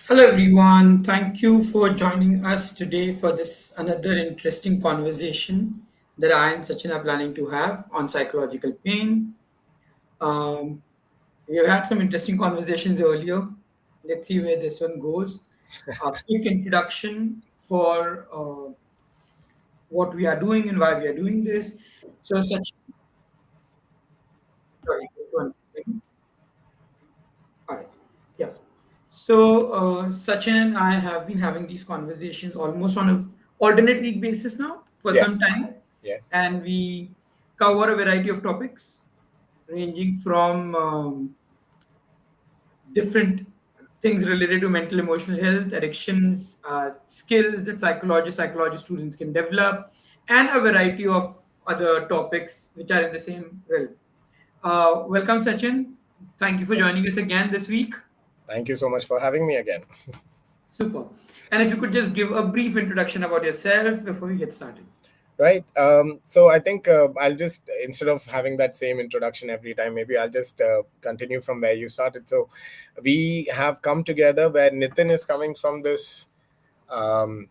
Hello everyone, thank you for joining us today for this another interesting conversation that I and Sachin are planning to have on psychological pain. Um, we have had some interesting conversations earlier. Let's see where this one goes. A quick introduction for what we are doing and why we are doing this. So, Sachin, sorry, just one second. All right. Yeah. So, Sachin and I have been having these conversations almost on a alternate week basis now for some Yes, time, yes. and we cover a variety of topics ranging from different things related to mental emotional health, addictions, skills that psychology students can develop, and a variety of other topics which are in the same realm. Welcome, Sachin. Thank you for joining us again this week. Thank you so much for having me again. Super. And if you could just give a brief introduction about yourself before we get started. Right. So I think I'll just, instead of having that same introduction every time, maybe I'll just continue from where you started. So we have come together where Nitin is coming from this um,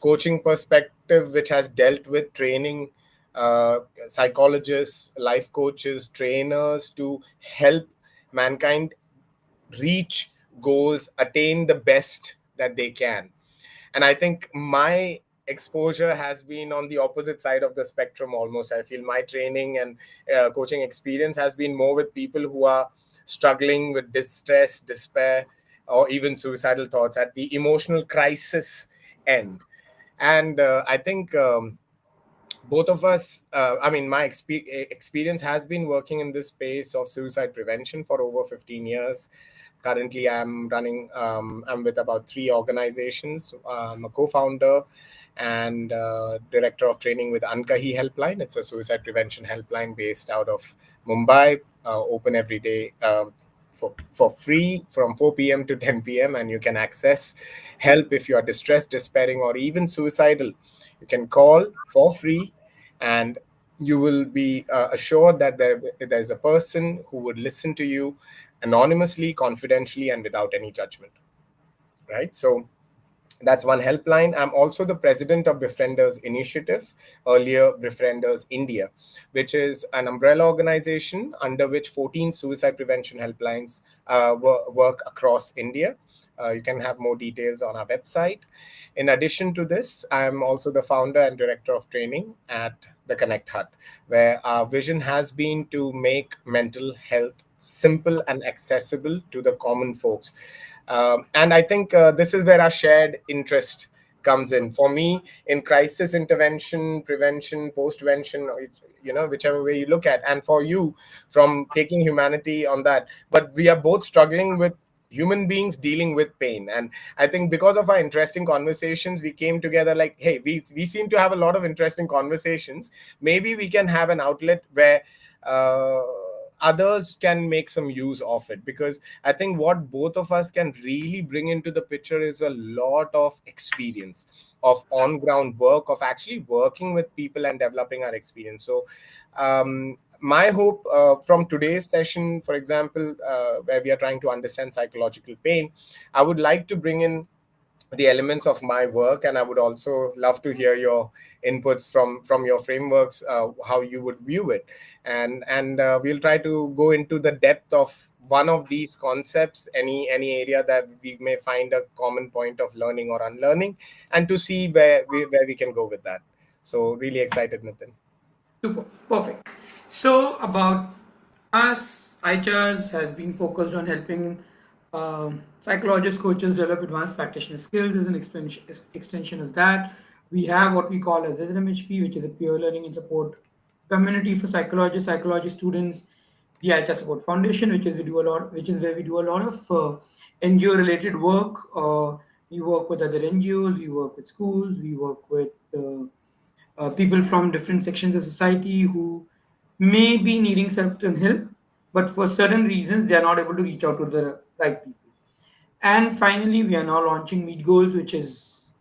coaching perspective, which has dealt with training uh, psychologists, life coaches, trainers to help mankind reach goals, attain the best that they can. And I think my exposure has been on the opposite side of the spectrum almost. I feel my training and coaching experience has been more with people who are struggling with distress, despair, or even suicidal thoughts at the emotional crisis end. And I think both of us, my experience has been working in this space of suicide prevention for over 15 years. Currently I'm with about three organizations. I'm a co-founder and director of training with Ankahi Helpline. It's a suicide prevention helpline based out of Mumbai, open every day for free from 4 p.m. to 10 p.m. And you can access help if you are distressed, despairing, or even suicidal. You can call for free, and you will be assured that there's a person who would listen to you anonymously, confidentially, and without any judgment. Right? So that's one helpline. I'm also the president of Befrienders Initiative, earlier Befrienders India, which is an umbrella organization under which 14 suicide prevention helplines work across India. You can have more details on our website. In addition to this, I'm also the founder and director of training at the Connect Hut, where our vision has been to make mental health simple and accessible to the common folks. And I think this is where our shared interest comes in. For me, in crisis intervention, prevention, postvention, whichever way you look at, and for you, from taking humanity on that. But we are both struggling with human beings dealing with pain. And I think because of our interesting conversations, we came together like, hey, we seem to have a lot of interesting conversations. Maybe we can have an outlet where uh, others can make some use of it, because I think what both of us can really bring into the picture is a lot of experience of on ground work, of actually working with people and developing our experience. So my hope from today's session, for example, where we are trying to understand psychological pain, I would like to bring in the elements of my work, and I would also love to hear your inputs from your frameworks, how you would view it. And we'll try to go into the depth of one of these concepts, any area that we may find a common point of learning or unlearning, and to see where we can go with that. So really excited, Nitin. Super. Perfect. So, about us, ICHARS has been focused on helping psychologists, coaches develop advanced practitioner skills. As an extension of that, we have what we call as SMHP, which is a peer learning and support community for psychologists, psychology students. The ICHARS Support Foundation, which is where we do a lot of NGO related work. We work with other NGOs, we work with schools, we work with people from different sections of society who may be needing certain help, but for certain reasons they are not able to reach out to the right people. And finally, we are now launching Meet Goals, which is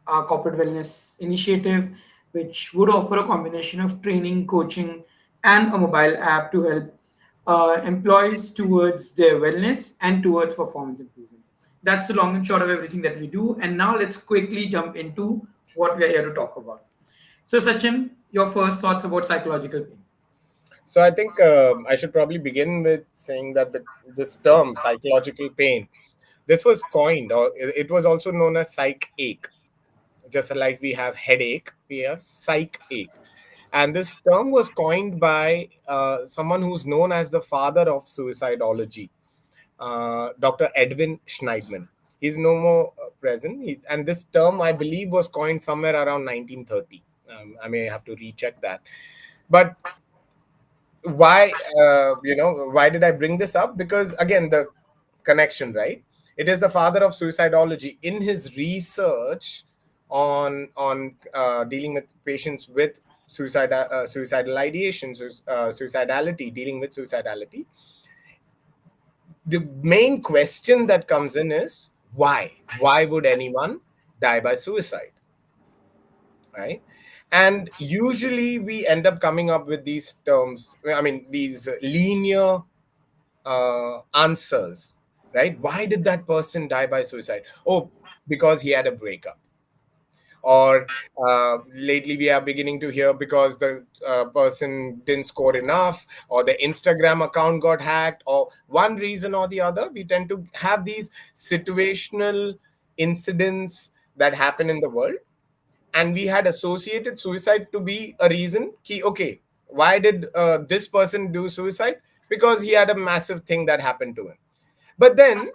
our corporate wellness initiative, which would offer a combination of training, coaching, and a mobile app to help employees towards their wellness and towards performance improvement. That's the long and short of everything that we do. And now let's quickly jump into what we are here to talk about. So, Sachin, your first thoughts about psychological pain. So I think I should probably begin with saying that this term psychological pain, this was coined, or it was also known as psych ache. Just like we have headache, we have psych ache. And this term was coined by someone who's known as the father of suicidology, Dr. Edwin Schneidman. He's no more present. And this term, I believe, was coined somewhere around 1930. I may have to recheck that. But why, why did I bring this up? Because again, the connection, right? It is the father of suicidology. In his research on dealing with patients with suicidal ideation, suicidality, dealing with suicidality, the main question that comes in is why would anyone die by suicide, right? And usually we end up coming up with these terms, I mean, these linear answers, right? Why did that person die by suicide? Oh, because he had a breakup. Or lately we are beginning to hear because the person didn't score enough, or the Instagram account got hacked, or one reason or the other. We tend to have these situational incidents that happen in the world, and we had associated suicide to be a reason ki, okay, why did this person do suicide? Because he had a massive thing that happened to him. But then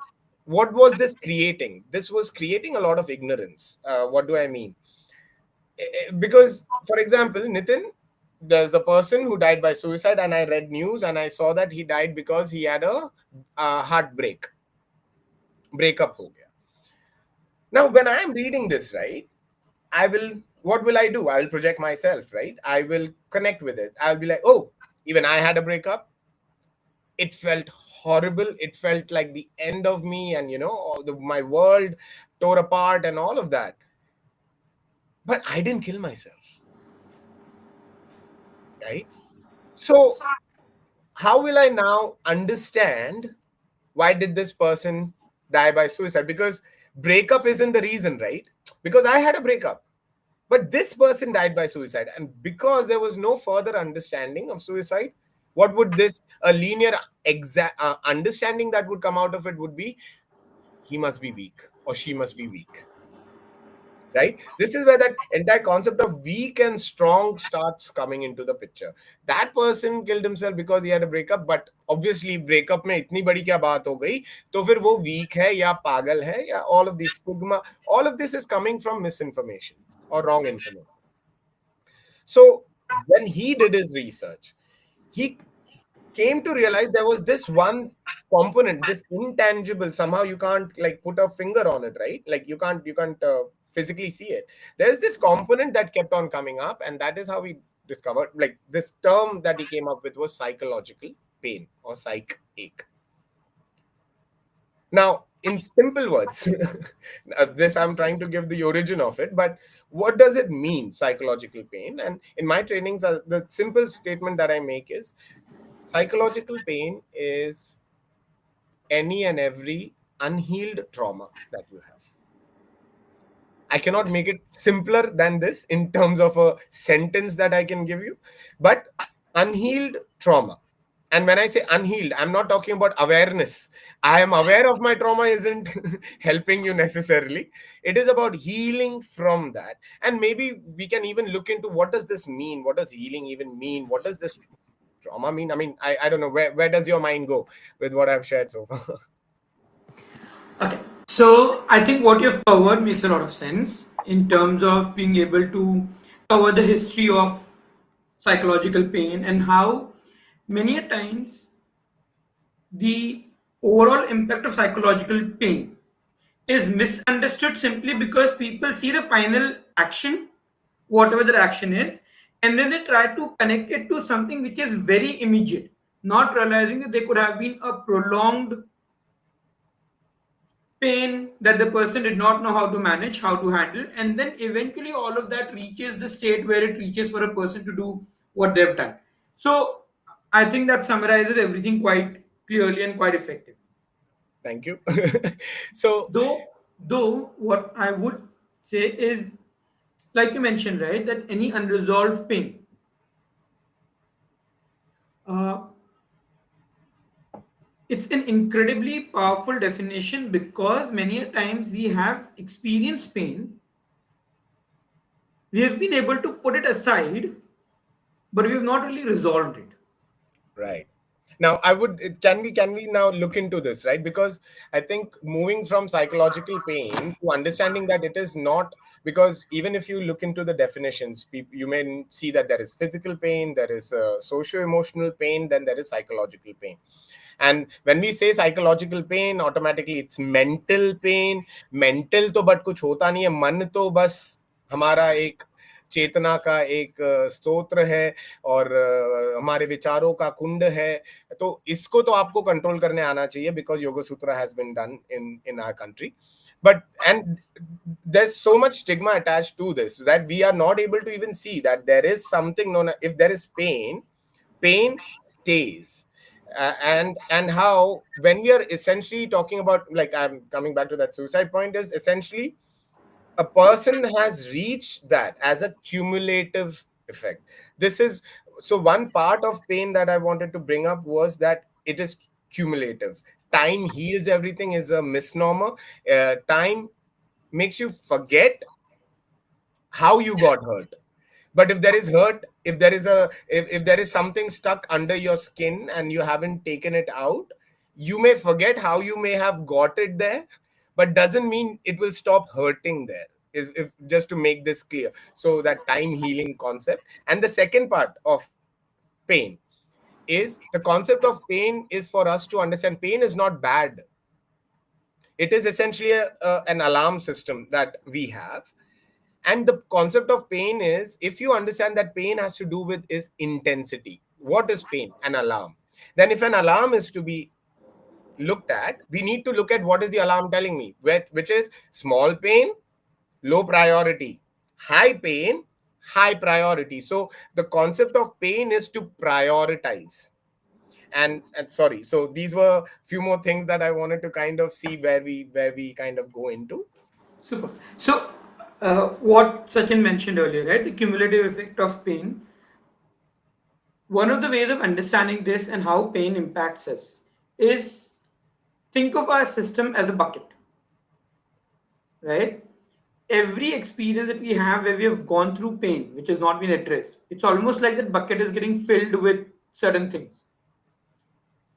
what was this creating? This was creating a lot of ignorance. What do I mean? Because for example, Nitin, there's a person who died by suicide, and I read news and I saw that he died because he had a heartbreak, breakup ho gaya. Now when I am reading this, right, I will, what will I do? I will project myself, right? I will connect with it. I'll be like, oh, even I had a breakup. It felt horrible. It felt like the end of me, and my world tore apart and all of that. But I didn't kill myself, right? So how will I now understand why did this person die by suicide? Because breakup isn't the reason, right? Because I had a breakup. But this person died by suicide. And because there was no further understanding of suicide, what would this, a linear exact understanding that would come out of it would be, he must be weak or she must be weak, right? This is where that entire concept of weak and strong starts coming into the picture. That person killed himself because he had a breakup, but obviously breakup में इतनी बड़ी क्या बात हो गई, तो फिर वो weak है या पागल है या all of this stigma, all of this is coming from misinformation or wrong information. So when he did his research, he came to realize there was this one component, this intangible. Somehow you can't like put a finger on it, right? Like you can't physically see it. There's this component that kept on coming up, and that is how we discovered. Like this term that he came up with was psychological pain or psych ache. Now, in simple words, this I'm trying to give the origin of it, but what does it mean, psychological pain? And in my trainings, the simple statement that I make is psychological pain is any and every unhealed trauma that you have. I cannot make it simpler than this in terms of a sentence that I can give you, but unhealed trauma. And when I say unhealed, I'm not talking about awareness. I am aware of my trauma isn't helping you necessarily. It is about healing from that. And maybe we can even look into what does this mean? What does healing even mean? What does this trauma mean? I mean, I don't know. Where does your mind go with what I've shared so far? Okay. So I think what you've covered makes a lot of sense in terms of being able to cover the history of psychological pain and how many a times the overall impact of psychological pain is misunderstood simply because people see the final action, whatever the action is, and then they try to connect it to something which is very immediate, not realizing that there could have been a prolonged pain that the person did not know how to manage, how to handle, and then eventually all of that reaches the state where it reaches for a person to do what they've done. So I think that summarizes everything quite clearly and quite effectively. Thank you. So, Though what I would say is, like you mentioned, right, that any unresolved pain, uh, it's an incredibly powerful definition because many a times we have experienced pain, we have been able to put it aside, but we have not really resolved it. right. Now, can we now look into this, right? Because I think moving from psychological pain to understanding that it is not, because even if you look into the definitions, you may see that there is physical pain, there is socio-emotional pain, then there is psychological pain. And when we say psychological pain, automatically it's mental pain. Mental तो but कुछ होता नहीं है, मन तो बस हमारा एक चेतना का एक स्तोत्र है, और हमारे विचारों का कुंड है। तो इसको तो आपको कंट्रोल करने आना चाहिए, because yoga sutra has been done in our country, but and there's so much stigma attached to this that we are not able to even see that there is something known, if there is pain, pain stays. And how, when we are essentially talking about, like, I'm coming back to that suicide point, is essentially a person has reached that as a cumulative effect. This is, so one part of pain that I wanted to bring up was that it is cumulative. Time heals everything is a misnomer. Time makes you forget how you got hurt. But if there is hurt, if there is if there is something stuck under your skin and you haven't taken it out, you may forget how you may have got it there, but doesn't mean it will stop hurting there. If just to make this clear, so that time healing concept. And the second part of pain is, the concept of pain is for us to understand pain is not bad. It is essentially an alarm system that we have. And the concept of pain is, if you understand that pain has to do with is intensity. What is pain? An alarm. Then if an alarm is to be looked at, we need to look at what is the alarm telling me, which is small pain, low priority, high pain, high priority. So the concept of pain is to prioritize. And sorry, so these were few more things that I wanted to kind of see where we kind of go into. Super. So, what Sachin mentioned earlier, right? The cumulative effect of pain. One of the ways of understanding this and how pain impacts us is, think of our system as a bucket, right? Every experience that we have where we have gone through pain, which has not been addressed, it's almost like that bucket is getting filled with certain things.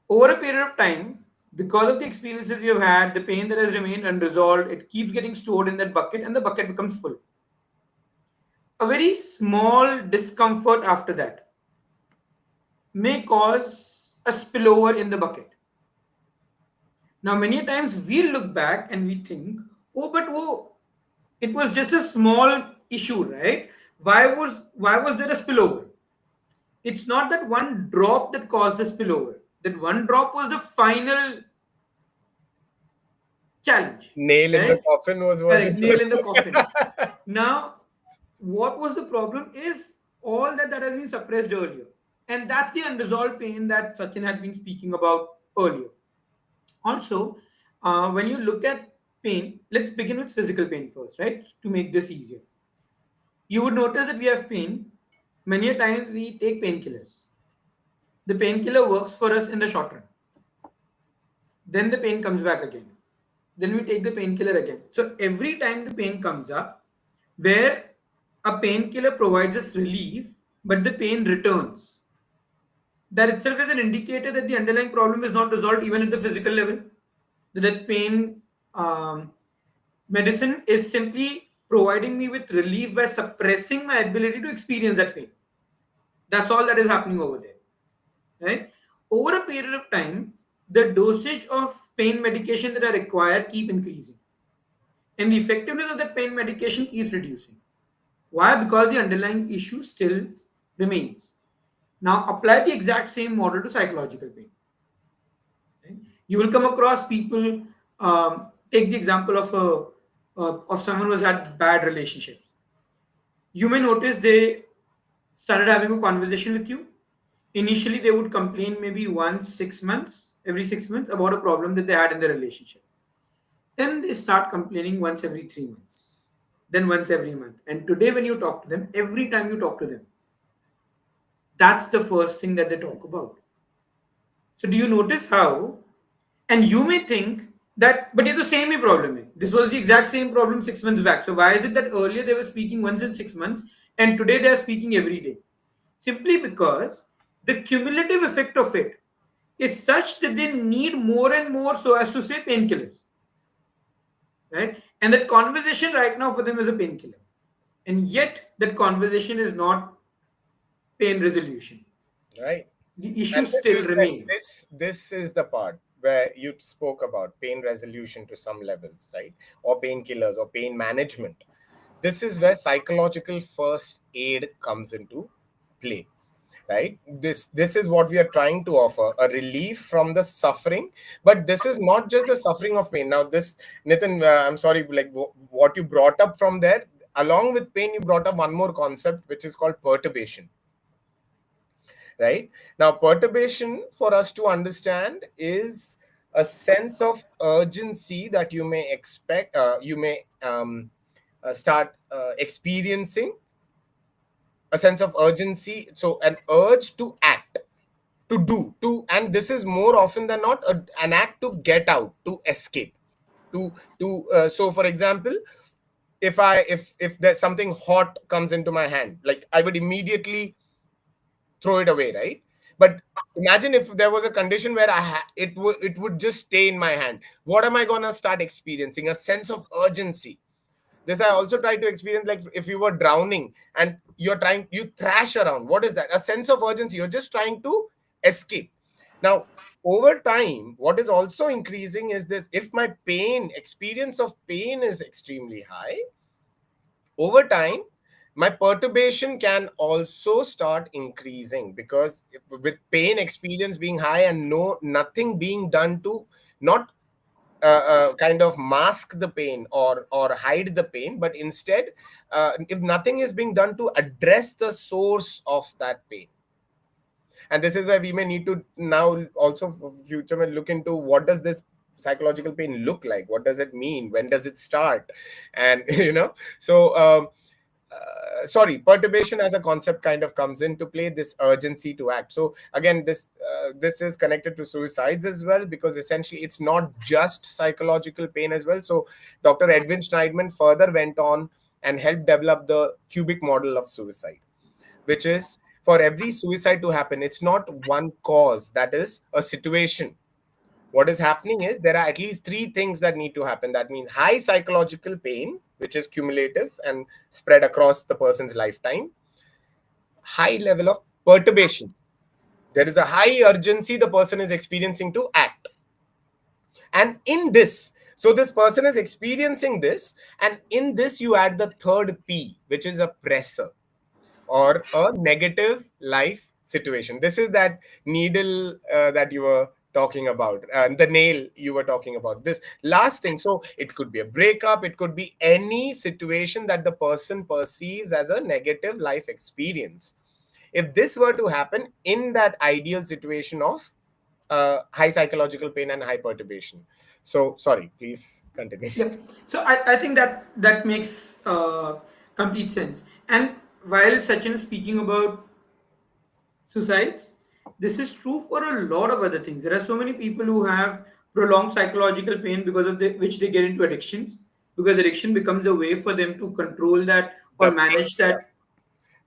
Over a period of time, because of the experiences we have had, the pain that has remained unresolved, it keeps getting stored in that bucket and the bucket becomes full. A very small discomfort after that may cause a spillover in the bucket. Now, many times we look back and we think, oh, but oh, it was just a small issue, right? Why was there a spillover? It's not that one drop that caused the spillover. That one drop was the final challenge, Nail in the right? coffin was what it Correct, nail in the coffin. was. Now, what was the problem is all that has been suppressed earlier. And that's the unresolved pain that Sachin had been speaking about earlier. Also, when you look at pain, let's begin with physical pain first, right? To make this easier. You would notice that we have pain. Many a times we take painkillers. The painkiller works for us in the short run. Then the pain comes back again. Then we take the painkiller again. So every time the pain comes up, where a painkiller provides us relief, but the pain returns, that itself is an indicator that the underlying problem is not resolved even at the physical level. That pain medicine is simply providing me with relief by suppressing my ability to experience that pain. That's all that is happening over there, right? Over a period of time, the dosage of pain medication that are required keep increasing, and the effectiveness of that pain medication keeps reducing. Why? Because the underlying issue still remains. Now, apply the exact same model to psychological pain. Right? You will come across people. Take the example of someone who has had bad relationships. You may notice they started having a conversation with you. Initially, they would complain maybe once 6 months. every 6 months about a problem that they had in their relationship. Then they start complaining once every 3 months, then once every month. And today, when you talk to them, every time you talk to them, that's the first thing that they talk about. So, do you notice how? And you may think that, but it's the same problem. This was the exact same problem 6 months back. So, why is it that earlier they were speaking once in 6 months and today they are speaking every day? Simply because the cumulative effect of it is such that they need more and more, so as to say, painkillers, right? And that conversation right now for them is a painkiller, and yet that conversation is not pain resolution. Right. The And issues this still is the, remain. this is the part where you spoke about pain resolution to some levels, right? Or painkillers or pain management. This is where psychological first aid comes into play, right? This is what we are trying to offer, a relief from the suffering. But this is not just the suffering of pain. Now this, Nitin, I'm sorry, like what you brought up from there, along with pain, you brought up one more concept, which is called perturbation, right? Now, perturbation, for us to understand, is a sense of urgency that you may expect, you may start experiencing a sense of urgency. So, an urge to act, to do, to, and this is more often than not an act to get out, to escape, so for example, if there's something hot comes into my hand, like I would immediately throw it away, right? But imagine if there was a condition where it would just stay in my hand. What am I gonna start experiencing? A sense of urgency. This I also try to experience, like if you were drowning and you thrash around. What is that? A sense of urgency. You're just trying to escape. Now, over time, what is also increasing is this: if my experience of pain is extremely high, over time my perturbation can also start increasing, because with pain experience being high and nothing being done to not kind of mask the pain or hide the pain, but instead, if nothing is being done to address the source of that pain. And this is where we may need to now also for future may look into, what does this psychological pain look like, what does it mean, when does it start, and so sorry, perturbation as a concept kind of comes into play, this urgency to act. So again, this is connected to suicides as well, because essentially it's not just psychological pain as well. So Dr. Edwin Schneidman further went on and helped develop the cubic model of suicide, which is, for every suicide to happen, it's not one cause, that is a situation. What is happening is there are at least three things that need to happen. That means high psychological pain, which is cumulative and spread across the person's lifetime, high level of perturbation. There is a high urgency the person is experiencing to act. And in this, so this person is experiencing this, and in this, you add the third P, which is a pressor, or a negative life situation. This is that needle that you were talking about, and the nail you were talking about. This last thing. So it could be a breakup, it could be any situation that the person perceives as a negative life experience. If this were to happen in that ideal situation of high psychological pain and high perturbation. So, sorry, please continue. Yep. So I think that that makes complete sense. And while Sachin is speaking about suicides, this is true for a lot of other things. There are so many people who have prolonged psychological pain because of which they get into addictions, because addiction becomes a way for them to control that or The manage painkiller,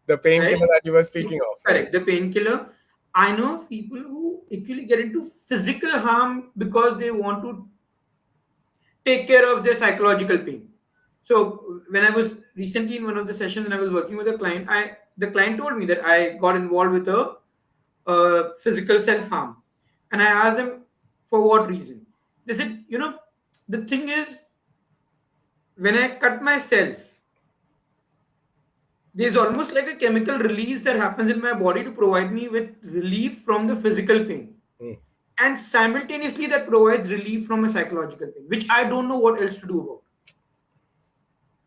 that, the right? painkiller that you were speaking of, right? Correct. The painkiller. I know of people who actually get into physical harm because they want to take care of their psychological pain. So when I was recently in one of the sessions and I was working with a client, I the client told me that I got involved with a physical self harm, and I asked them for what reason. They said, the thing is, when I cut myself, there's almost like a chemical release that happens in my body to provide me with relief from the physical pain, Hmm. and simultaneously that provides relief from a psychological pain, which I don't know what else to do about,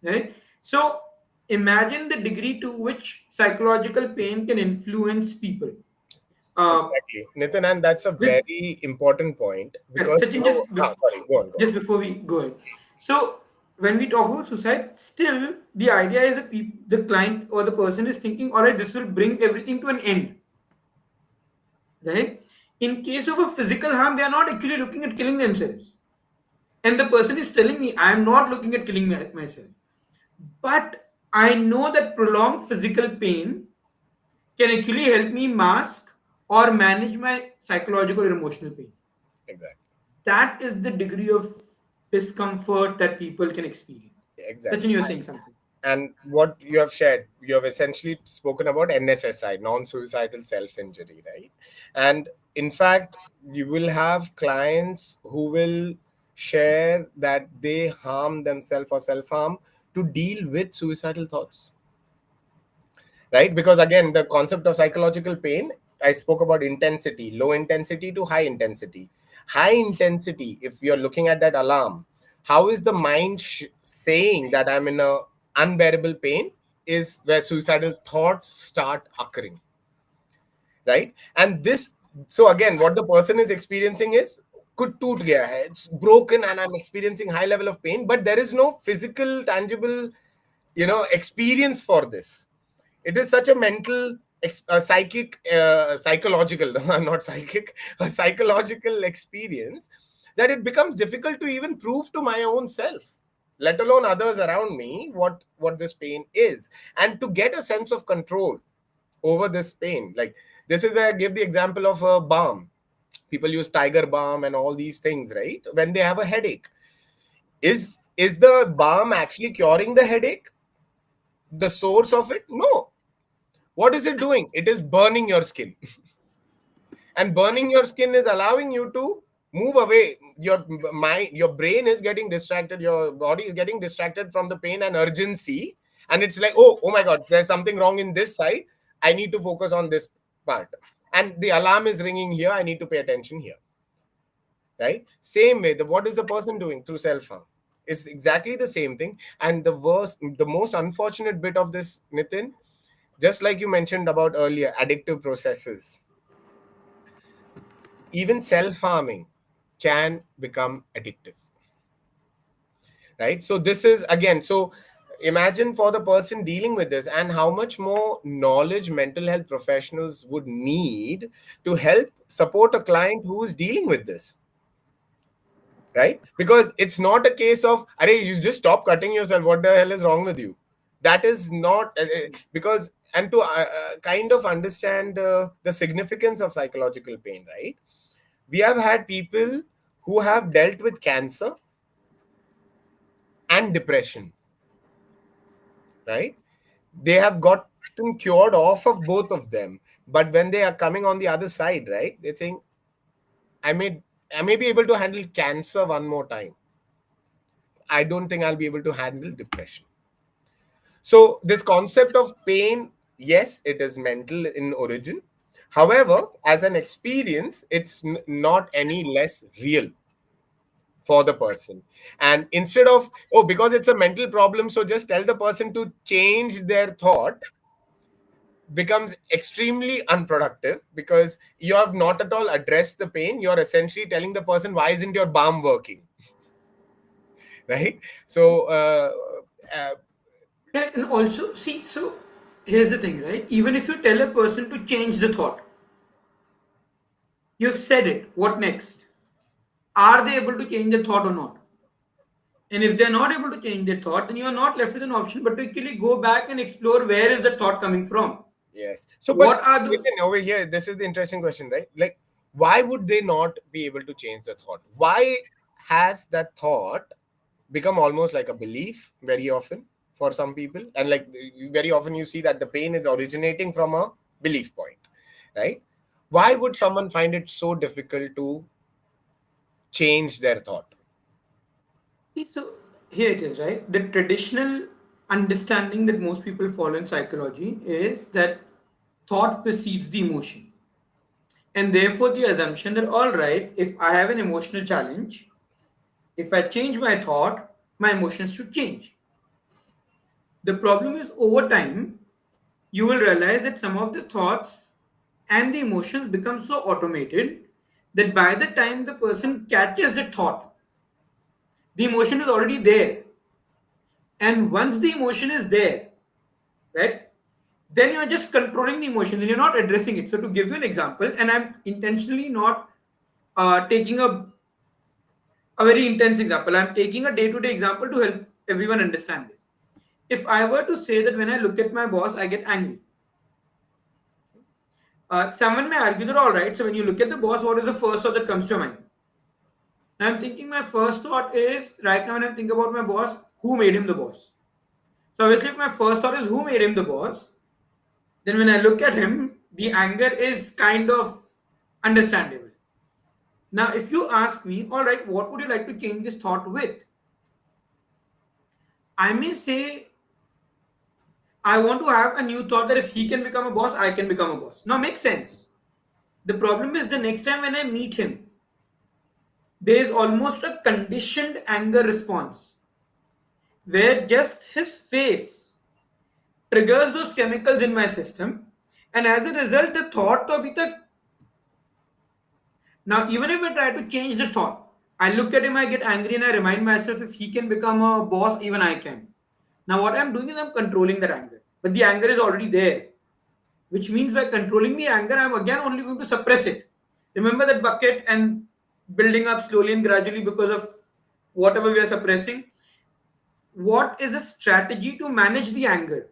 right? So imagine the degree to which psychological pain can influence people. Uh, Exactly, Nitin, and that's a with very important point correct. because Sachin, sorry, go on, go on. just before we go ahead. So when we talk about suicide, still the idea is that the client or the person is thinking, all right, this will bring everything to an end, right? In case of a physical harm, they are not actually looking at killing themselves, and the person is telling me, I am not looking at killing myself, but I know that prolonged physical pain can actually help me mask or manage my psychological or emotional pain. Exactly, That is the degree of discomfort that people can experience. Sachin, exactly. you're saying something. And what you have shared, you have essentially spoken about NSSI, non-suicidal self-injury, right? And in fact, you will have clients who will share that they harm themselves or self-harm to deal with suicidal thoughts, right? Because again, the concept of psychological pain, I spoke about intensity, low intensity to high intensity. High intensity, if you're looking at that alarm, how is the mind saying that I'm in a unbearable pain, is where suicidal thoughts start occurring, right? And this, so again, what the person is experiencing is could toot gaya hai, it's broken and I'm experiencing high level of pain, but there is no physical tangible, experience for this. It is such a mental, psychic, psychological, not psychic, a psychological experience, that it becomes difficult to even prove to my own self, let alone others around me, what this pain is, and to get a sense of control over this pain. Like, this is where I give the example of a balm. People use tiger balm and all these things, right, when they have a headache. Is the balm actually curing the headache, the source of it? No. What is it doing? It is burning your skin. And burning your skin is allowing you to move away. Your mind, your brain is getting distracted, your body is getting distracted from the pain and urgency, and it's like, oh my god, there's something wrong in this side, I need to focus on this part, and the alarm is ringing here, I need to pay attention here, right? Same way, what is the person doing through self-harm? It's exactly the same thing. And the most unfortunate bit of this, Nitin, just like you mentioned about earlier, addictive processes, even self-harming can become addictive, right? So this is again, so imagine for the person dealing with this, and how much more knowledge mental health professionals would need to help support a client who is dealing with this, right? Because it's not a case of, "Arey, you just stop cutting yourself, what the hell is wrong with you?" That is not, because, and to kind of understand the significance of psychological pain, right? We have had people who have dealt with cancer and depression, right? They have gotten cured off of both of them. But when they are coming on the other side, right, they're saying, I may I may be able to handle cancer one more time. I don't think I'll be able to handle depression. So this concept of pain, yes, it is mental in origin. However, as an experience, it's not any less real for the person. And instead of, oh, because it's a mental problem, so just tell the person to change their thought, becomes extremely unproductive, because you have not at all addressed the pain. You're essentially telling the person, why isn't your balm working? Right? So uh, And also, see, so here's the thing, right? Even if you tell a person to change the thought, you've said it. What next? Are they able to change the thought or not? And if they're not able to change their thought, then you are not left with an option but to actually go back and explore where is the thought coming from. yes. So, but What are those? Nitin, over here, this is the interesting question, right? Like, why would they not be able to change the thought? Why has that thought become almost like a belief very often for some people? And like, very often you see that the pain is originating from a belief point, right? Why would someone find it so difficult to change their thought? See, so here it is, right? The traditional understanding that most people follow in psychology is that thought precedes the emotion. And therefore, the assumption that, all right, if I have an emotional challenge, if I change my thought, my emotions should change. The problem is over time, you will realize that some of the thoughts and the emotions become so automated that by the time the person catches the thought, the emotion is already there. And once the emotion is there, right, then you're just controlling the emotion and you're not addressing it. So, to give you an example, and I'm intentionally not taking a very intense example, I'm taking a day to day example to help everyone understand this. If I were to say that when I look at my boss, I get angry, someone may argue that all right. So when you look at the boss, what is the first thought that comes to your mind? Now I'm thinking my first thought is right now when I think about my boss, who made him the boss? So obviously, if my first thought is who made him the boss, then when I look at him, the anger is kind of understandable. Now, if you ask me, all right, what would you like to change this thought with? I may say I want to have a new thought that if he can become a boss, I can become a boss. Now, makes sense. The problem is the next time when I meet him, there is almost a conditioned anger response where just his face triggers those chemicals in my system, and as a result, the thought to abhi tak. Now, even if I try to change the thought, I look at him, I get angry, and I remind myself if he can become a boss, even I can. Now, what I'm doing is I'm controlling that anger, but the anger is already there, which means by controlling the anger, I'm again only going to suppress it. Remember that bucket and building up slowly and gradually because of whatever we are suppressing. What is a strategy to manage the anger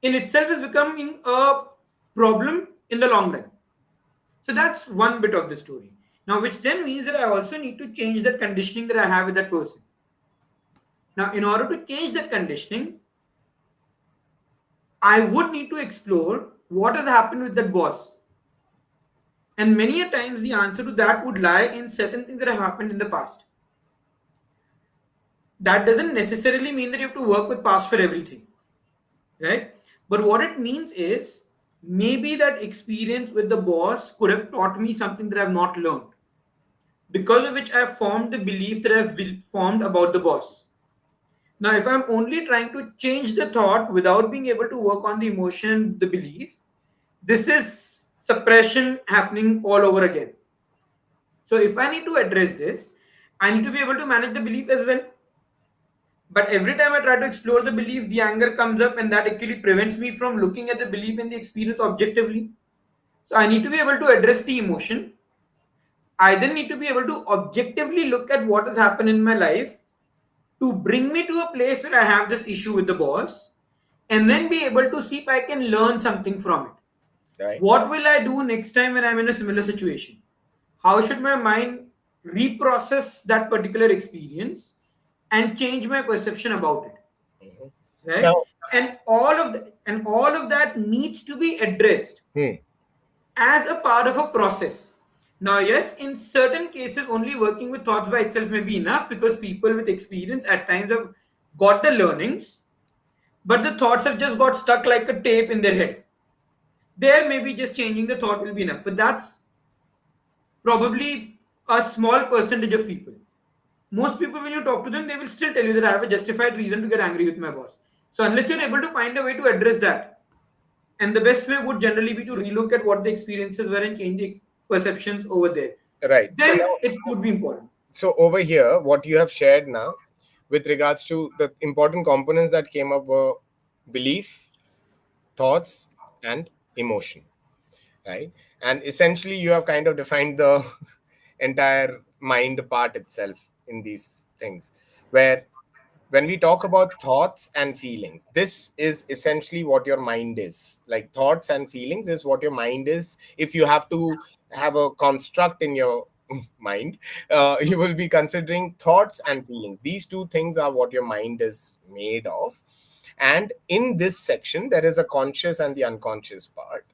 in itself is becoming a problem in the long run. So that's one bit of the story. Now, which then means that I also need to change that conditioning that I have with that person. Now, in order to change that conditioning, I would need to explore what has happened with that boss. And many a times the answer to that would lie in certain things that have happened in the past. That doesn't necessarily mean that you have to work with past for everything, right? But what it means is maybe that experience with the boss could have taught me something that I've not learned, because of which I've formed the belief that I've formed about the boss. Now, if I'm only trying to change the thought without being able to work on the emotion, the belief, this is suppression happening all over again. So, if I need to address this, I need to be able to manage the belief as well. But every time I try to explore the belief, the anger comes up, and that actually prevents me from looking at the belief and the experience objectively. So, I need to be able to address the emotion. I then need to be able to objectively look at what has happened in my life to bring me to a place where I have this issue with the boss, and then be able to see if I can learn something from it. Right. What will I do next time when I'm in a similar situation? How should my mind reprocess that particular experience and change my perception about it? Mhm. Right? Now, And all of that needs to be addressed hmm, as a part of a process. Now, yes, in certain cases, only working with thoughts by itself may be enough because people with experience at times have got the learnings, but the thoughts have just got stuck like a tape in their head. There, maybe just changing the thought will be enough, but that's probably a small percentage of people. Most people, when you talk to them, they will still tell you that I have a justified reason to get angry with my boss. So, unless you're able to find a way to address that, and the best way would generally be to relook at what the experiences were and change the perceptions over there, right. So then now, it would be important. so over here, what you have shared now, with regards to the important components that came up were belief, thoughts, and emotion, right? And essentially, you have kind of defined the entire mind part itself in these things, where when we talk about thoughts and feelings, this is essentially what your mind is. Like, thoughts and feelings is what your mind is. If you have to have a construct in your mind, you will be considering thoughts and feelings. These two things are what your mind is made of. And in this section, there is a conscious and the unconscious part.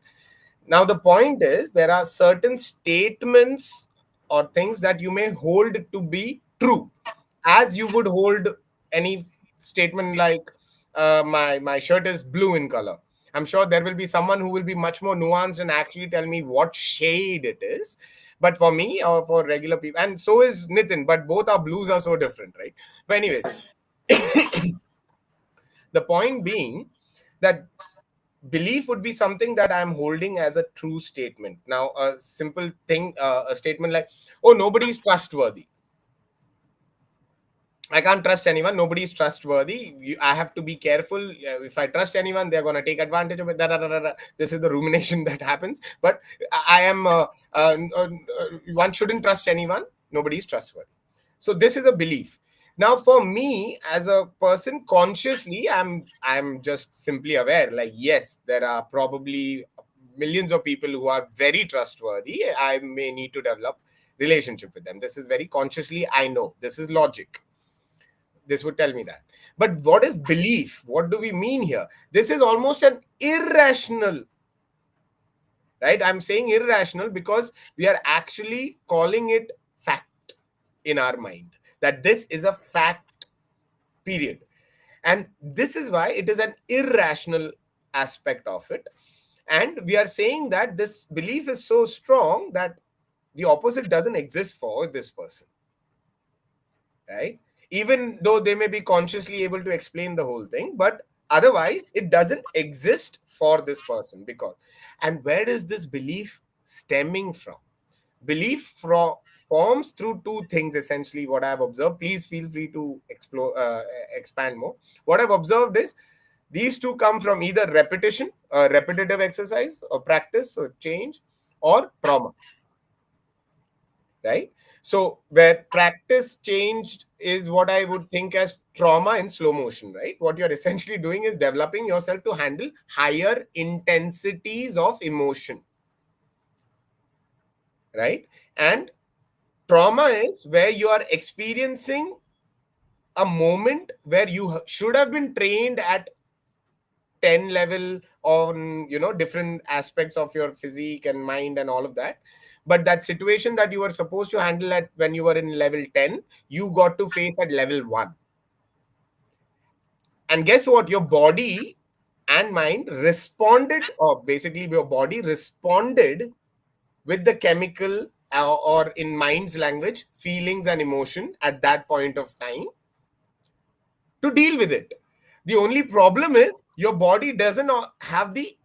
Now, the point is, there are certain statements or things that you may hold to be true, as you would hold any statement like, my shirt is blue in color. I'm sure there will be someone who will be much more nuanced and actually tell me what shade it is. But for me, or for regular people, and so is Nitin, but both our blues are so different, right? But anyways, the point being that belief would be something that I'm holding as a true statement. Now, a simple thing, a statement like, oh, nobody is trustworthy. I can't trust anyone. Nobody is trustworthy. I have to be careful. If I trust anyone, they're going to take advantage of it. Da, da, da, da, da. This is the rumination that happens. But I am, one shouldn't trust anyone. Nobody is trustworthy. So this is a belief. Now, for me as a person, consciously, I'm just simply aware. Like, yes, there are probably millions of people who are very trustworthy. I may need to develop relationship with them. This is very consciously. I know this is logic. This would tell me that. But what is belief? What do we mean here? This is almost an irrational, right? I'm saying irrational because we are actually calling it fact in our mind, that this is a fact, period. And this is why it is an irrational aspect of it. And we are saying that this belief is so strong that the opposite doesn't exist for this person, right? Even though they may be consciously able to explain the whole thing, but otherwise it doesn't exist for this person. Because, and where is this belief stemming from? Belief forms through two things, essentially, what I've observed. Please feel free to explore, expand more. What I've observed is these two come from either repetition, repetitive exercise or practice or change, or trauma, right? So where practice changed is what I would think as trauma in slow motion, right? What you're essentially doing is developing yourself to handle higher intensities of emotion, right? And trauma is where you are experiencing a moment where you should have been trained at 10 level on, different aspects of your physique and mind and all of that. But that situation that you were supposed to handle at when you were in level 10, you got to face at level 1. And guess what? Your body and mind responded, or basically your body responded with the chemical, or in mind's language, feelings and emotion at that point of time to deal with it. The only problem is your body doesn't have the,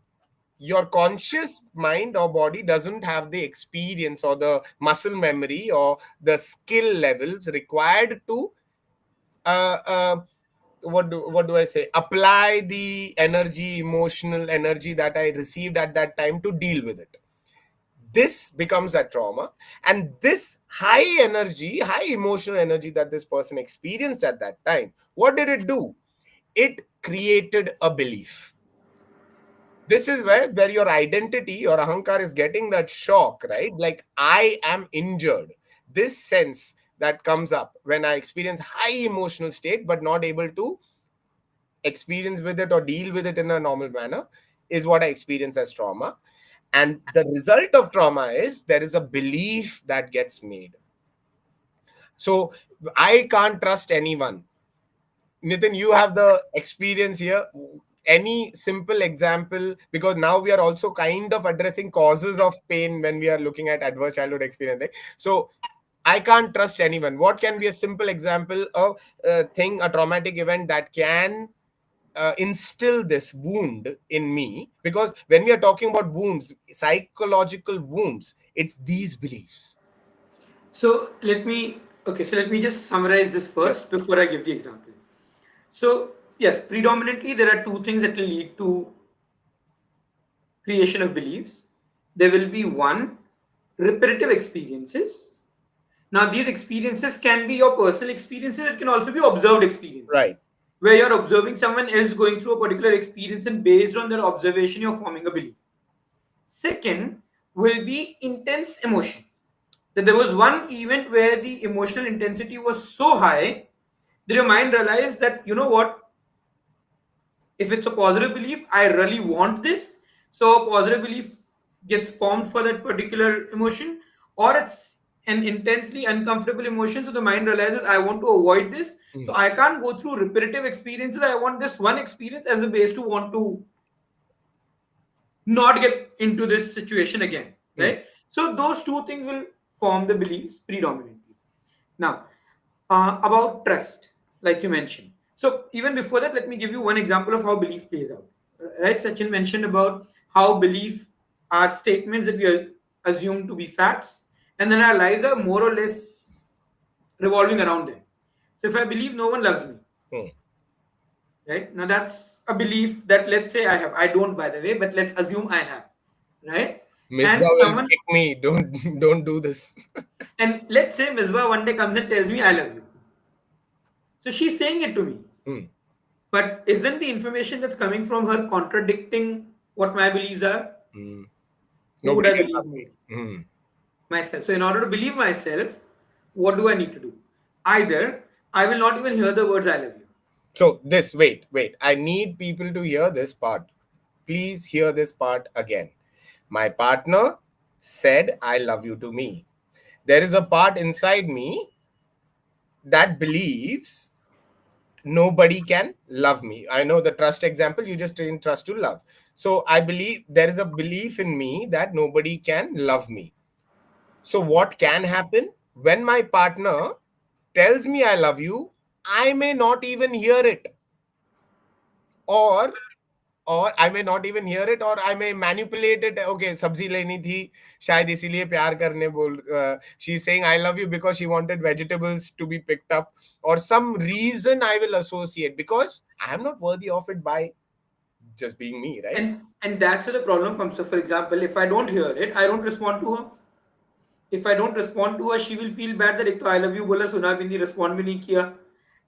your conscious mind or body doesn't have the experience or the muscle memory or the skill levels required to, uh, uh, what do I say, apply the energy, emotional energy that I received at that time to deal with it. This becomes that trauma. And this high energy, high emotional energy that this person experienced at that time, what did it do? It created a belief. This is where your identity, your ahankar is getting that shock, right? Like, I am injured. This sense that comes up when I experience high emotional state but not able to experience with it or deal with it in a normal manner is what I experience as trauma. And the result of trauma is there is a belief that gets made. So I can't trust anyone. Nitin, you have the experience here. Any simple example? Because now we are also kind of addressing causes of pain when we are looking at adverse childhood experience. Right? So I can't trust anyone. What can be a simple example of a thing, a traumatic event that can instill this wound in me? Because when we are talking about wounds, psychological wounds, it's these beliefs. So let me just summarize this Yeah. first before I give the example. So yes, predominantly there are two things that will lead to creation of beliefs. There will be one, repetitive experiences. Now these experiences can be your personal experiences, it can also be observed experiences, Right. where you're observing someone else going through a particular experience and based on their observation you're forming a belief. Second will be intense emotion. That there was one event where the emotional intensity was so high that your mind realized that, you know what, if it's a positive belief, I really want this. So a positive belief gets formed for that particular emotion, or it's an intensely uncomfortable emotion. So the mind realizes I want to avoid this. So Mm. I can't go through repetitive experiences. I want this one experience as a base to want to not get into this situation again. Mm. Right? So those two things will form the beliefs predominantly. Now, about trust, like you mentioned. So even before that, let me give you one example of how belief plays out. right? Sachin mentioned about how belief are statements that we assume to be facts, and then our lives are more or less revolving around them. So if I believe no one loves me, Hmm. right? Now that's a belief that, let's say I have. I don't, by the way, but let's assume I have, right? Misbah And will someone, kick me. Don't do this. and let's say Misbah one day comes and tells me I love you. So she's saying it to me. Hmm. But isn't the information that's coming from her contradicting what my beliefs are? Hmm. Who would Nobody I can believe love more? me. Hmm. Myself. So in order to believe myself, what do I need to do? Either I will not even hear the words I love you. So this, wait. I need people to hear this part. Please hear this part again. My partner said, I love you to me. There is a part inside me that believes nobody can love me. I know the trust example, you just train trust to love. So I believe there is a belief in me that nobody can love me. So what can happen when my partner tells me I love you? I may not even hear it, or I may not even hear it, or I may manipulate it. Okay, sabzi leni thi, shayad isliye pyar karne bol. She's saying I love you because she wanted vegetables to be picked up, or some reason I will associate, because I am not worthy of it by just being me, right? And that's where the problem comes. So for example, if I don't hear it, I don't respond to her. If I don't respond to her, she will feel bad that एक तो I love you बोला सुना भी नहीं, respond भी नहीं किया.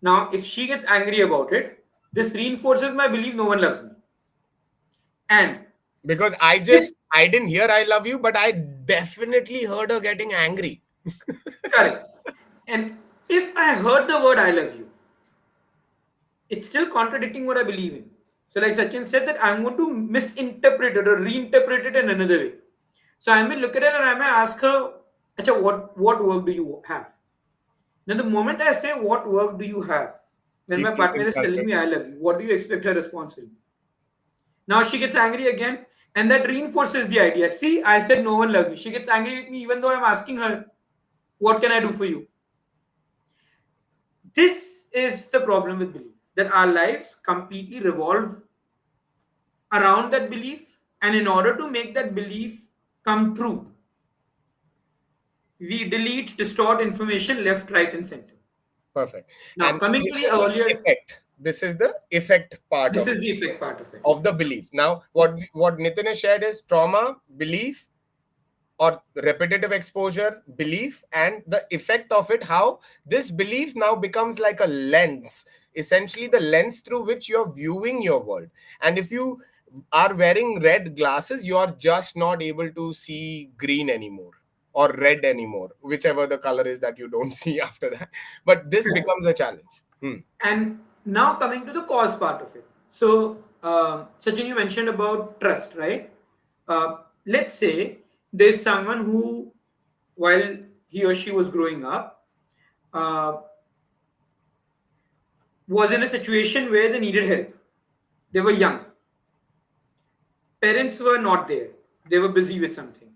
Now, if she gets angry about it, this reinforces my belief no one loves me. And Because if I didn't hear I love you, but I definitely heard her getting angry. correct, and if I heard the word I love you, it's still contradicting what I believe in. So, like Sachin said, that I'm going to misinterpret it or reinterpret it in another way. So I may look at her and I may ask her, Acha, what work do you have? Now, the moment I say, what work do you have? When She my feels partner is telling insulted. me I love you, what do you expect her response will be? Now she gets angry again, and that reinforces the idea. See, I said no one loves me. She gets angry with me even though I'm asking her, what can I do for you? This is the problem with belief, that our lives completely revolve around that belief, and in order to make that belief come true, we delete, distort information left, right, and center. Perfect. Now, And coming this to the is the earlier, effect. This is the effect part this of is the effect part of it. the belief. Now, what Nitin has shared is trauma, belief, or repetitive exposure, belief, and the effect of it. How this belief now becomes like a lens, essentially the lens through which you're viewing your world. And if you are wearing red glasses, you are just not able to see green anymore, or red anymore, whichever the color is that you don't see after that. But this becomes a challenge. Hmm. And now coming to the cause part of it. So, Sachin, you mentioned about trust, right? Let's say there's someone who, while he or she was growing up, uh, was in a situation where they needed help. They were young. Parents were not there. They were busy with something.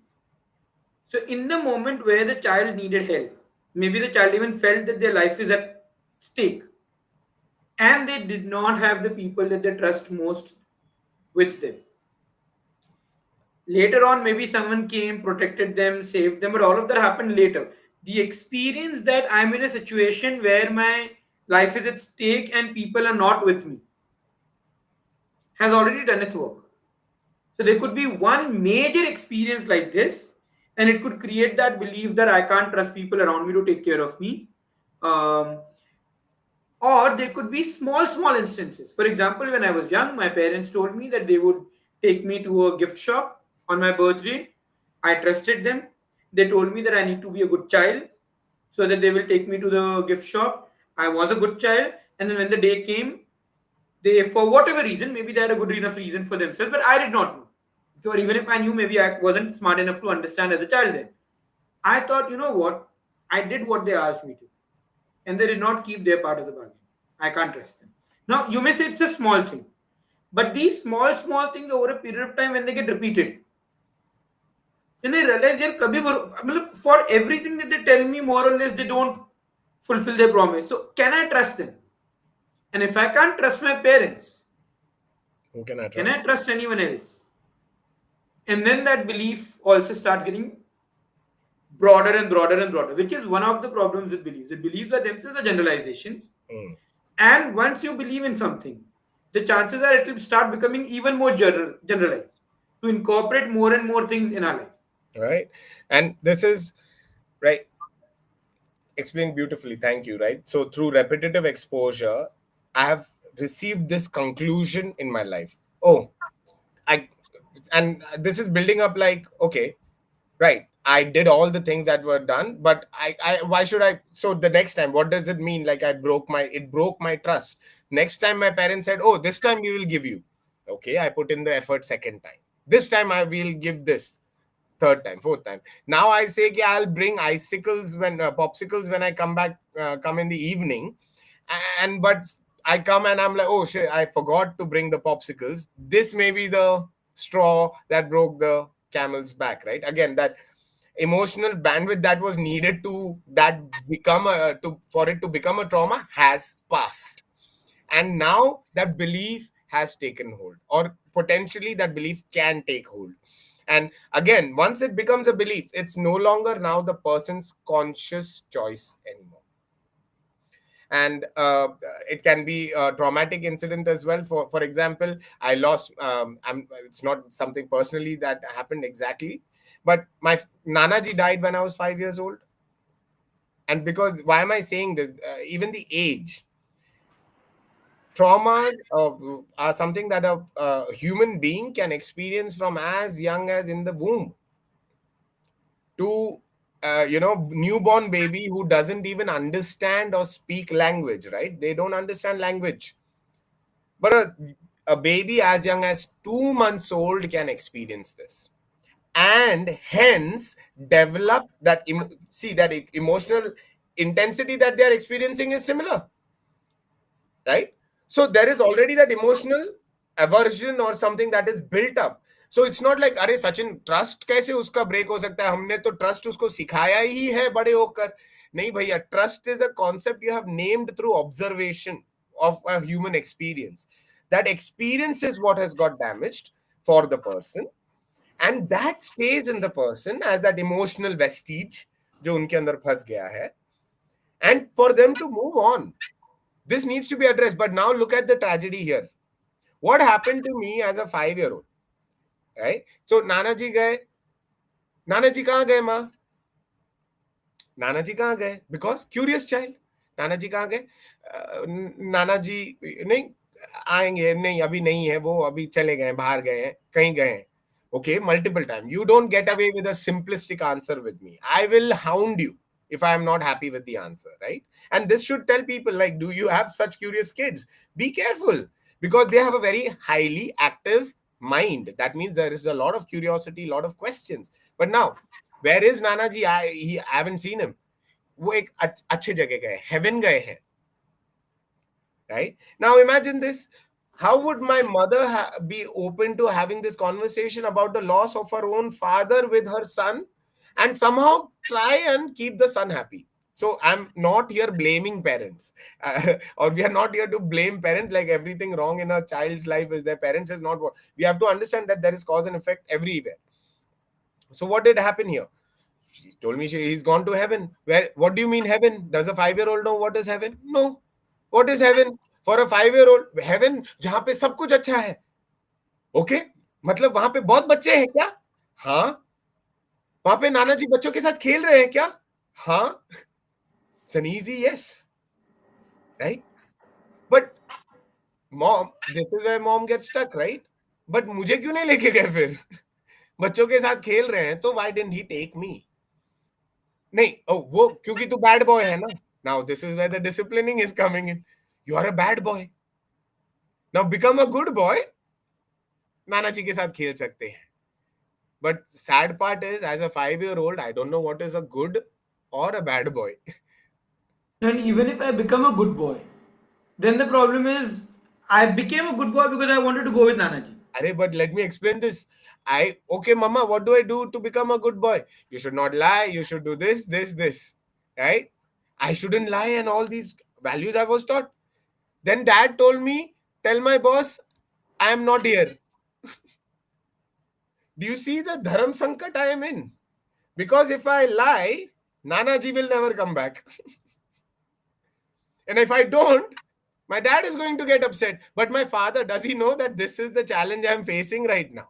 So, in the moment where the child needed help, maybe the child even felt that their life is at stake, and they did not have the people that they trust most with them. Later on, maybe someone came, protected them, saved them, but all of that happened later. The experience that I'm in a situation where my life is at stake and people are not with me has already done its work. So there could be one major experience like this, and it could create that belief that I can't trust people around me to take care of me. Um, or there could be small instances. For example, when I was young, my parents told me that they would take me to a gift shop on my birthday. I trusted them. They told me that I need to be a good child, so that they will take me to the gift shop. I was a good child, and then when the day came, they, for whatever reason, maybe they had a good enough reason for themselves, but I did not know. So, or even if I knew, maybe I wasn't smart enough to understand as a child then. I thought, you know what, I did what they asked me to, and they did not keep their part of the bargain. I can't trust them. Now, you may say it's a small thing, but these small things over a period of time, when they get repeated, then I realize, यार कभी मतलब for everything that they tell me, more or less, they don't fulfill their promise. So, can I trust them? And if I can't trust my parents, Who can I Can I trust? trust anyone else? And then that belief also starts getting broader and broader and broader, which is one of the problems with beliefs. The beliefs are themselves are generalizations. Hmm. And once you believe in something, the chances are it will start becoming even more generalized to incorporate more and more things in our life. Right. And this is right, explained beautifully, thank you. Right, so through repetitive exposure, I have received this conclusion in my life. Oh, I and this is building up like, okay, right, I did all the things that were done, but I why should I? So the next time, what does it mean? Like, it broke my trust. Next time my parents said, oh, this time we will give you. Okay, I put in the effort. Second time, this time I will give this. Third time, fourth time, now I say, okay, I'll bring icicles when popsicles when I come back, come in the evening. And but I come and I'm like, oh shit, I forgot to bring the popsicles. This may be the straw that broke the camel's back. Right, again, that emotional bandwidth that was needed to that become a to for it to become a trauma has passed. And now that belief has taken hold, or potentially that belief can take hold. And again, once it becomes a belief, it's no longer now the person's conscious choice anymore. And it can be a traumatic incident as well. For example, I lost, it's not something personally that happened exactly, but my nanaji died when I was 5 years old. And because, why am I saying this? Even the age, traumas are something that a human being can experience from as young as in the womb to newborn baby who doesn't even understand or speak language. Right, they don't understand language, but a baby as young as 2 months old can experience this, and hence develop that see that emotional intensity that they are experiencing is similar. Right, so there is already that emotional aversion or something that is built up. So it's not like, अरे Sachin, trust कैसे उसका break हो सकता है, हमने तो trust उसको सिखाया ही है बड़े होकर. नहीं भैया, trust is a concept you have named through observation of a human experience. That experience is what has got damaged for the person, and that stays in the person as that emotional vestige जो उनके अंदर फंस गया है. And for them to move on, this needs to be addressed. But now look at the tragedy here. What happened to me as a 5-year-old? Right? So Nana ji gaye. Nana ji kahan gaye, ma? नाना जी कहाँ गए, because curious child. नाना जी कहाँ गए? नाना जी नहीं आएंगे, नहीं अभी नहीं है वो, अभी चले गए, बाहर गए हैं, कहीं गए हैं. Okay, multiple time. You don't get away with a simplistic answer with me. I will hound you if I am not happy with the answer, right? And this should tell people, like, do you have such curious kids? Be careful, because they have a very highly active mind. That means there is a lot of curiosity, a lot of questions. But now, where is Nana ji? I haven't seen him. वो एक अच्छे जगह गए, heaven गए हैं. Right, now imagine this. How would my mother be open to having this conversation about the loss of her own father with her son, and somehow try and keep the son happy? So I'm not here blaming parents, or we are not here to blame parents. Like, everything wrong in a child's life is their parents, is not what we have to understand, that there is cause and effect everywhere. So what did happen here? She told me he's gone to heaven. Where? What do you mean heaven? Does a 5-year-old know what is heaven? No. What is heaven? For a 5-year-old, heaven जहां पे सब कुछ अच्छा है. Okay, मतलब वहां पे बहुत बच्चे हैं क्या? हाँ. वहां पे नाना जी बच्चों के साथ खेल रहे हैं क्या? हाँ. It's an easy yes, right? But mom, this is where mom gets stuck, right? But मुझे क्यों नहीं लेके गए फिर? बच्चों के साथ खेल रहे हैं तो why didn't he take me? नहीं, वो क्योंकि तू बैड बॉय है ना. Now this is where the disciplining is coming in. You are a bad boy. Now become a good boy. नाना जी के साथ खेल सकते हैं. But sad part is, as a 5-year-old, I don't know what is a good or a bad boy. And even if I become a good boy, then the problem is I became a good boy because I wanted to go with Nanaji. Arey, but let me explain this. Okay, mama, what do I do to become a good boy? You should not lie. You should do this, this, this. Right? I shouldn't lie, and all these values I was taught. Then dad told me, tell my boss, I am not here. Do you see the dharam sankat I am in? Because if I lie, Nanaji will never come back. And if I don't, my dad is going to get upset. But my father, does he know that this is the challenge I'm facing right now?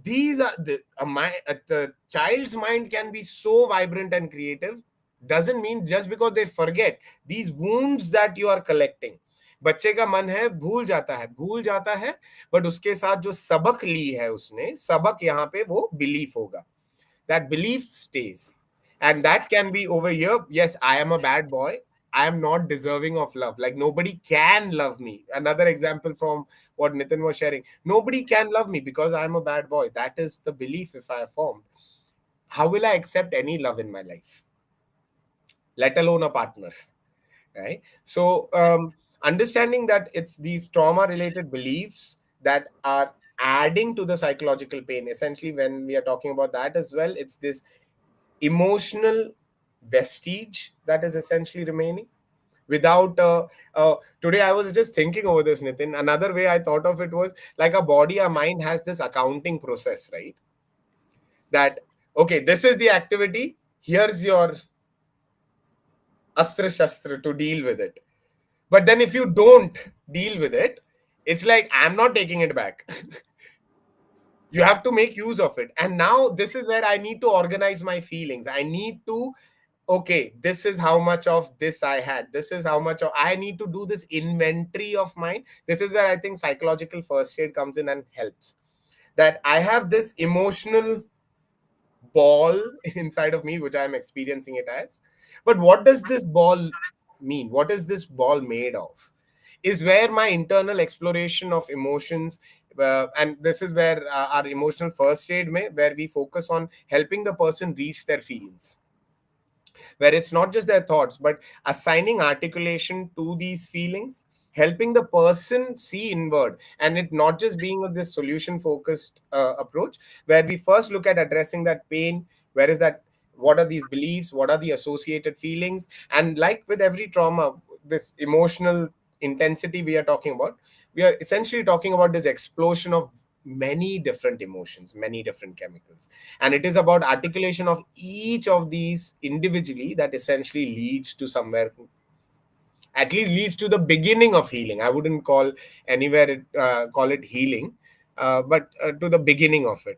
These are the child's mind can be so vibrant and creative. Doesn't mean just because they forget these wounds that you are collecting. बच्चे का मन है भूल जाता है but उसके साथ जो सबक ली है उसने सबक यहाँ पे वो बिलीफ होगा. That belief stays. And that can be over here. Yes, I am a bad boy. I am not deserving of love. Like nobody can love me. Another example from what Nitin was sharing. Nobody can love me because I am a bad boy. That is the belief if I have formed. How will I accept any love in my life? Let alone a partner's. Right? So understanding that it's these trauma related beliefs that are adding to the psychological pain. Essentially, when we are talking about that as well, it's this emotional vestige that is essentially remaining without today I was just thinking over this, Nitin. Another way I thought of it was like a body, a mind has this accounting process, right? That okay, this is the activity, here's your astra shastra to deal with it. But then if you don't deal with it, it's like I'm not taking it back. You have to make use of it. And now this is where I need to organize my feelings. I need to, okay, this is how much of this I had, this is how much of, I need to do this inventory of mine. This is where I think psychological first aid comes in and helps. That I have this emotional ball inside of me which I'm experiencing it as, but what does this ball mean, what is this ball made of, is where my internal exploration of emotions, and this is where our emotional first aid may, where we focus on helping the person reach their feelings, where it's not just their thoughts but assigning articulation to these feelings, helping the person see inward, and it not just being with this solution focused approach where we first look at addressing that pain. Where is that, what are these beliefs, what are the associated feelings, and like with every trauma, this emotional intensity we are talking about, we are essentially talking about this explosion of many different emotions, many different chemicals, and it is about articulation of each of these individually that essentially leads to somewhere, at least leads to the beginning of healing. I wouldn't call anywhere call it healing, but to the beginning of it.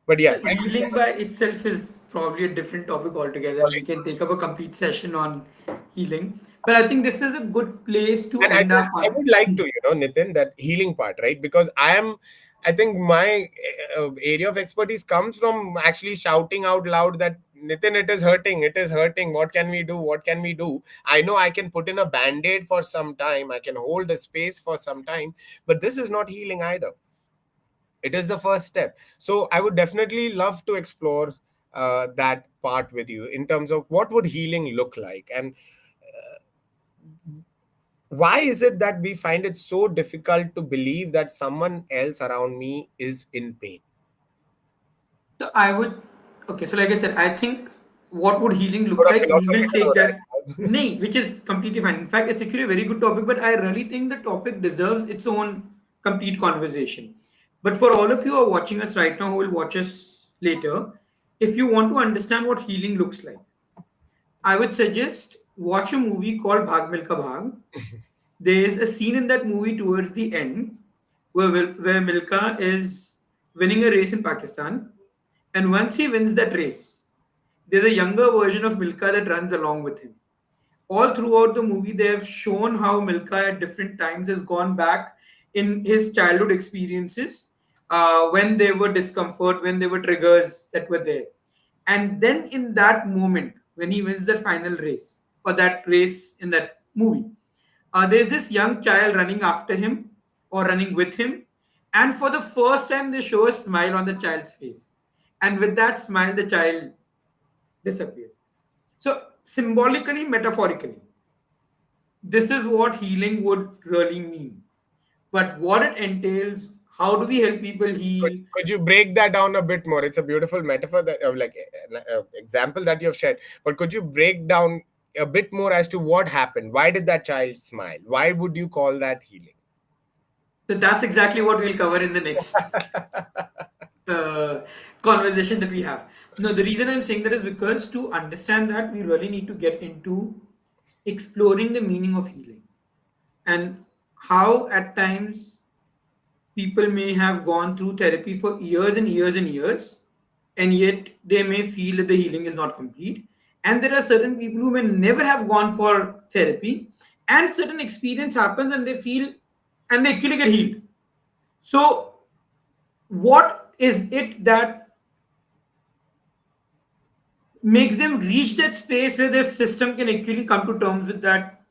But yeah, So healing by itself is probably a different topic altogether. We can take up a complete session on healing. But I think this is a good place to and I end think our I con. would like to, Nitin, that healing part, right? Because I think my area of expertise comes from actually shouting out loud that Nitin, it is hurting. What can we do? What can we do? I know I can put in a band aid for some time, I can hold a space for some time, but this is not healing either. It is the first step. So I would definitely love to explore that part with you in terms of what would healing look like, and why is it that we find it so difficult to believe that someone else around me is in pain? So I would, okay, so like I said, I think what would healing look थोड़ा like? We will philosophical हो take रहा that. है. Nay, which is completely fine. In fact, it's actually a very good topic, but I really think the topic deserves its own complete conversation. But for all of you who are watching us right now, who will watch us later, if you want to understand what healing looks like, I would suggest watch a movie called Bhag Milka Bhag. There is a scene in that movie towards the end where Milka is winning a race in Pakistan, and once he wins that race, there's a younger version of Milka that runs along with him. All throughout the movie, they have shown how Milka at different times has gone back in his childhood experiences when there were discomfort, when there were triggers that were there. And then in that moment, when he wins the final race or that race in that movie, there's this young child running after him or running with him. And for the first time, they show a smile on the child's face. And with that smile, the child disappears. So, symbolically, metaphorically, this is what healing would really mean. But what it entails, how do we help people heal? Could you break that down a bit more? It's a beautiful metaphor that, like, example that you've shared. But could you break down a bit more as to what happened? Why did that child smile? Why would you call that healing? So that's exactly what we'll cover in the next uh, conversation that we have. No, the reason I'm saying that is because to understand that, we really need to get into exploring the meaning of healing and how at times people may have gone through therapy for years and years and years, and yet they may feel that the healing is not complete. And there are certain people who may never have gone for therapy, and certain experience happens and they feel and they actually get healed. So, what is it that makes them reach that space where their system can actually come to terms with that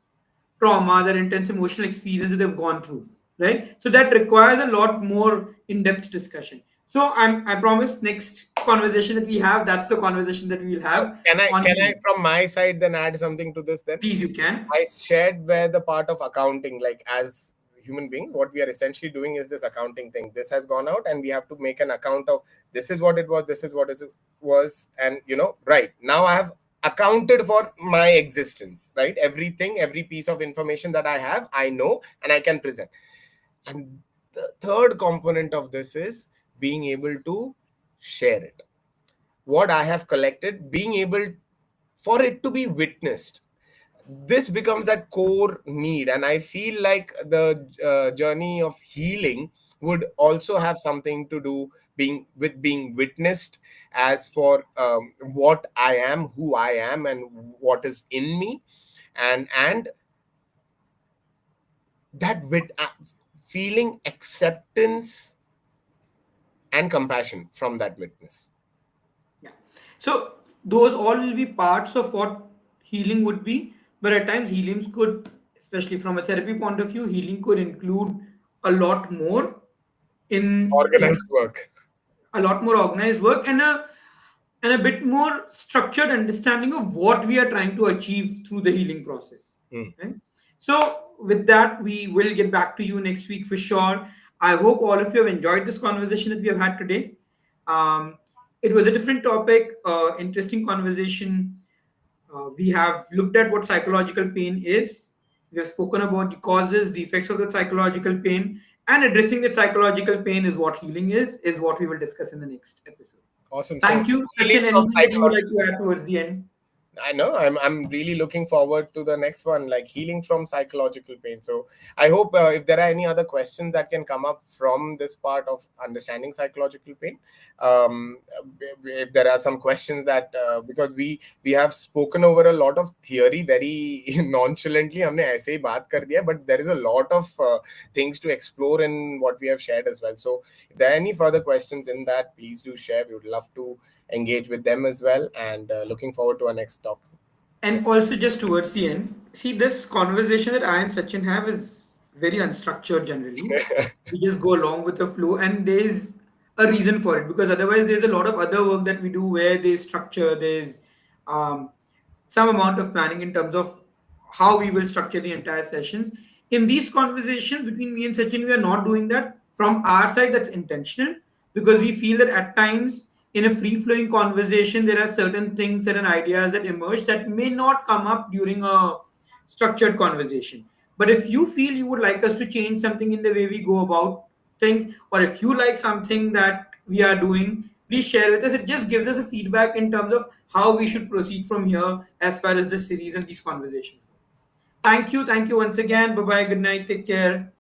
trauma, that intense emotional experience that they've gone through, right? So that requires a lot more in-depth discussion. So I promise next conversation that we have, that's the conversation that we'll have on Can I healing. from my side then add something to this then? Please, you can. I shared where the part of accounting, like as human being, what we are essentially doing is this accounting thing. This has gone out, and we have to make an account of this is what it was, this is what it was, and right now I have accounted for my existence, right? Everything, every piece of information that I have, I know, and I can present. And the third component of this is being able to share it. What I have collected, being able for it to be witnessed, this becomes that core need. And I feel like the journey of healing would also have something to do being witnessed, as for what I am, who I am, and what is in me, and that feeling acceptance and compassion from that witness. Yeah. So those all will be parts of what healing would be. But at times, healings could, especially from a therapy point of view, healing could include a lot more in Organized work. a lot more organized work and a bit more structured understanding of what we are trying to achieve through the healing process, Hmm. right? So with that, we will get back to you next week for sure. I hope all of you have enjoyed this conversation that we have had today. um, it was a different topic, interesting conversation. We have looked at what psychological pain is. We have spoken about the causes, the effects of the psychological pain, and addressing that psychological pain is what healing is what we will discuss in the next episode. Awesome. So Thank you, healing Sachin. from Anything that you would like psychological. to add towards the end? I know. I'm really looking forward to the next one, like healing from psychological pain. So I hope if there are any other questions that can come up from this part of understanding psychological pain, um, if there are some questions that because we have spoken over a lot of theory very nonchalantly, हमने ऐसे ही बात कर दिया, but there is a lot of things to explore in what we have shared as well. So if there are any further questions in that, please do share. We would love to engage with them as well, and looking forward to our next talk. And also, just towards the end, see, this conversation that I and Sachin have is very unstructured generally. We just go along with the flow, and there's a reason for it because otherwise, there's a lot of other work that we do where there's structure, there's um, some amount of planning in terms of how we will structure the entire sessions. In these conversations between me and Sachin, we are not doing that from our side, that's intentional because we feel that at times in a free flowing conversation, there are certain things, certain ideas that emerge that may not come up during a structured conversation. But if you feel you would like us to change something in the way we go about things, or if you like something that we are doing, please share with us. It just gives us a feedback in terms of how we should proceed from here as far as this series and these conversations go. Thank you. Thank you once again. Bye bye. Good night. Take care.